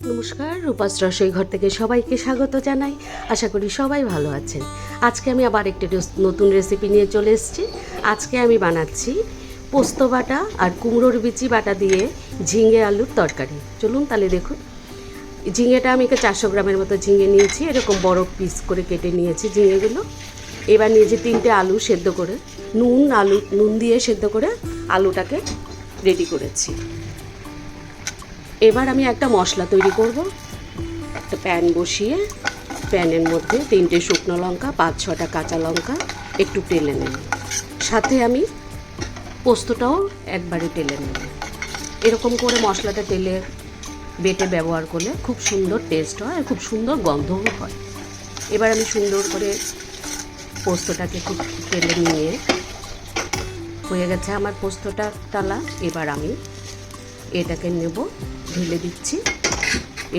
নমস্কার, রূপাস রসোই ঘর থেকে সবাইকে স্বাগত জানাই। আশা করি সবাই ভালো আছেন। আজকে আমি আবার একটি নতুন রেসিপি নিয়ে চলে এসেছি। আজকে আমি বানাচ্ছি পোস্ত বাটা আর কুমড়োর বিচি বাটা দিয়ে ঝিঙে আলুর তরকারি। চলুন তাহলে দেখুন। ঝিঙেটা আমি 400 গ্রামের মতো ঝিঙে নিয়েছি, এরকম বড় পিস করে কেটে নিয়েছি ঝিঙেগুলো। এবার নিয়েছি 3টে আলু সেদ্ধ করে, নুন দিয়ে সেদ্ধ করে আলুটাকে রেডি করেছি। এবার আমি একটা মশলা তৈরি করব। একটা প্যান বসিয়ে প্যানের মধ্যে 3টে শুকনো লঙ্কা, 5-6টা কাঁচা লঙ্কা একটু টেলে নেব। সাথে আমি পোস্তটাও একবারে টেলে নেব। এরকম করে মশলাটা টেলে বেটে ব্যবহার করলে খুব সুন্দর টেস্ট হয় আর খুব সুন্দর গন্ধও হয়। এবার আমি সুন্দর করে পোস্তটাকে খুব টেলে নিয়ে হয়ে গেছে আমার পোস্তটা টালা। এবার আমি এটাকে নেব, ঢেলে দিচ্ছি।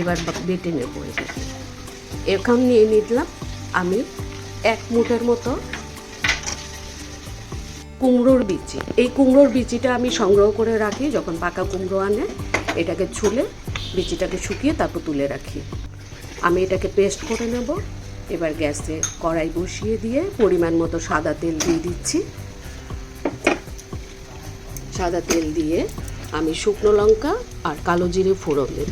এবার বেটে নেব। এটাকে এখন নিয়ে নিলাম আমি 1 মুঠের মতো কুমড়োর বিচি। এই কুমড়োর বিচিটা আমি সংগ্রহ করে রাখি, যখন পাকা কুমড়ো আনে এটাকে ছুলে বিচিটাকে শুকিয়ে তারপর তুলে রাখি। আমি এটাকে পেস্ট করে নেব। এবার গ্যাসে কড়াই বসিয়ে দিয়ে পরিমাণ মতো সাদা তেল দিয়ে দিচ্ছি। সাদা তেল দিয়ে আমি শুকনো লঙ্কা আর কালো জিরে ফোড়ন দেব।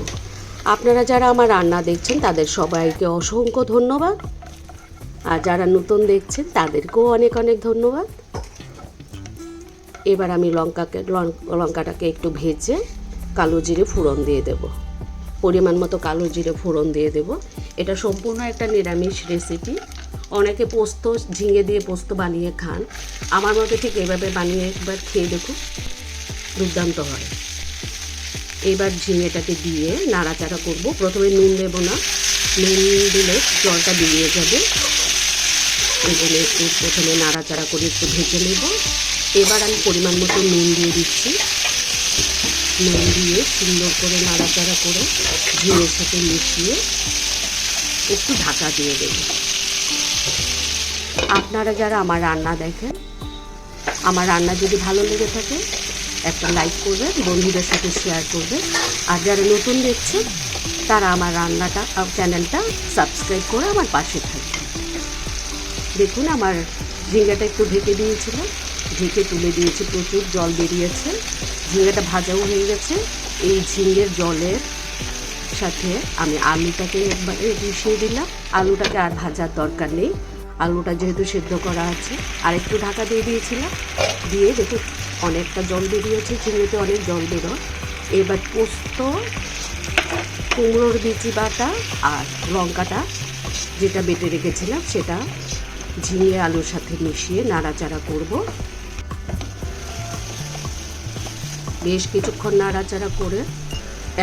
আপনারা যারা আমার রান্না দেখছেন তাদের সবাইকে অসংখ্য ধন্যবাদ, আর যারা নতুন দেখছেন তাদেরকেও অনেক অনেক ধন্যবাদ। এবার আমি লঙ্কাটাকে একটু ভেজে কালো জিরে ফোড়ন দিয়ে দেব। পরিমাণ মতো কালো জিরে ফোড়ন দিয়ে দেব। এটা সম্পূর্ণ একটা নিরামিষ রেসিপি। অনেকে পোস্ত ঝিঙে দিয়ে পোস্ত বানিয়ে খান, আমার মতে ঠিক এভাবে বানিয়ে একবার খেয়ে দেখুন, দুর্দান্ত হয়। এবার ঝিঙেটাকে দিয়ে নাড়াচাড়া করব। প্রথমে নুন দেব না, নুন দিলে জলটা বেরিয়ে যাবে। এখানে একটু প্রথমে নাড়াচাড়া করে একটু ভেজে নেব। এবার আমি পরিমাণ মতো নুন দিয়ে দিচ্ছি। নুন দিয়ে সুন্দর করে নাড়াচাড়া করে ঝিঙের সাথে মিশিয়ে একটু ঢাকা দিয়ে দেব। আপনারা যারা আমার রান্না দেখেন, আমার রান্না যদি ভালো লেগে থাকে একটা লাইক করবেন, বন্ধুদের সাথে শেয়ার করবেন। আর যারা নতুন দেখছেন তারা আমার রান্নাটা চ্যানেলটা সাবস্ক্রাইব করে আমার পাশে থাকবেন। দেখুন আমার ঝিঙ্গাটা একটু ঢেকে দিয়েছিলাম, ঢেকে তুলে দিয়েছি, প্রচুর জল বেরিয়েছে। ঝিঙ্গাটা ভাজাও হয়ে গেছে। এই ঝিঙ্গের জলের সাথে আমি আলুটাকে একবারে মিশিয়ে দিলাম। আলুটাকে আর ভাজার দরকার নেই, আলুটা যেহেতু সেদ্ধ করা আছে। আর একটু ঢাকা দিয়ে দিয়েছিলাম, দিয়ে দেখুন অনেকটা জল বেরিয়েছে, ঝিঙেতে অনেক জল বেরোয়। এবার পোস্ত, কুমড়োর বিচি বাটা আর লঙ্কাটা যেটা বেটে রেখেছিলাম সেটা ঝিঙে আলুর সাথে মিশিয়ে নাড়াচাড়া করব। বেশ কিছুক্ষণ নাড়াচাড়া করে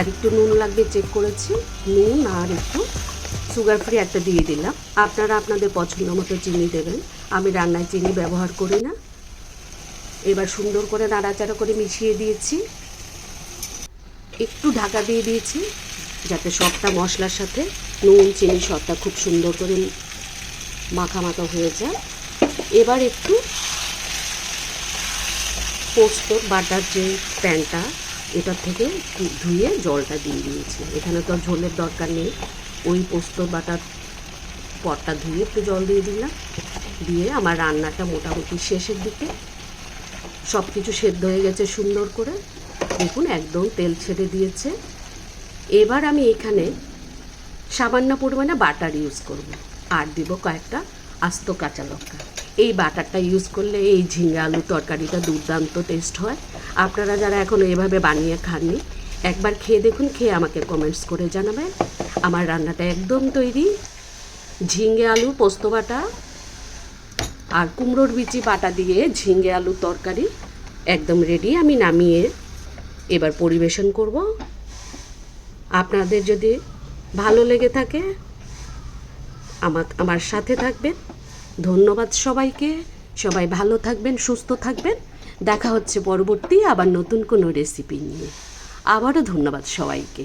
একটু নুন লাগবে চেক করেছি, নুন আর একটু সুগার ফ্রি একটা দিয়ে দিলাম। আপনারা আপনাদের পছন্দ মতো চিনি দেবেন, আমি রান্নায় চিনি ব্যবহার করি না। এবার সুন্দর করে নাড়াচাড়া করে মিশিয়ে দিয়েছি। একটু ঢাকা দিয়ে দিয়েছি যাতে সবটা মশলার সাথে নুন চিনি সবটা খুব সুন্দর করে মাখা হয়ে যায়। এবার একটু পোস্ত বাটার যে প্যানটা, এটার থেকে ধুয়ে জলটা দিয়ে দিয়েছি। এখানে তো ঝোলের দরকার নেই, ওই পোস্ত বাটার পটটা ধুয়ে একটু জল দিয়ে দিলাম। দিয়ে আমার রান্নাটা মোটামুটি শেষের দিকে, সব কিছু সেদ্ধ হয়ে গেছে সুন্দর করে। দেখুন একদম তেল ছেড়ে দিয়েছে। এবার আমি এখানে সামান্য পরিমাণে বাটার ইউজ করব, আর দিব কয়েকটা আস্ত কাঁচা লঙ্কা। এই বাটারটা ইউজ করলে এই ঝিঙে আলু তরকারিটা দুর্দান্ত টেস্ট হয়। আপনারা যারা এখনও এভাবে বানিয়ে খাননি একবার খেয়ে দেখুন, খেয়ে আমাকে কমেন্টস করে জানাবেন। আমার রান্নাটা একদম তৈরি। ঝিঙে আলু পোস্ত বাটা আর কুমড়োর বিচি বাটা দিয়ে ঝিঙে আলু তরকারি একদম রেডি। আমি নামিয়ে এবার পরিবেশন করব। আপনাদের যদি ভালো লেগে থাকে আমার সাথে থাকবেন। ধন্যবাদ সবাইকে। সবাই ভালো থাকবেন, সুস্থ থাকবেন। দেখা হচ্ছে পরবর্তী আবার নতুন কোনো রেসিপি নিয়ে। আবারও ধন্যবাদ সবাইকে।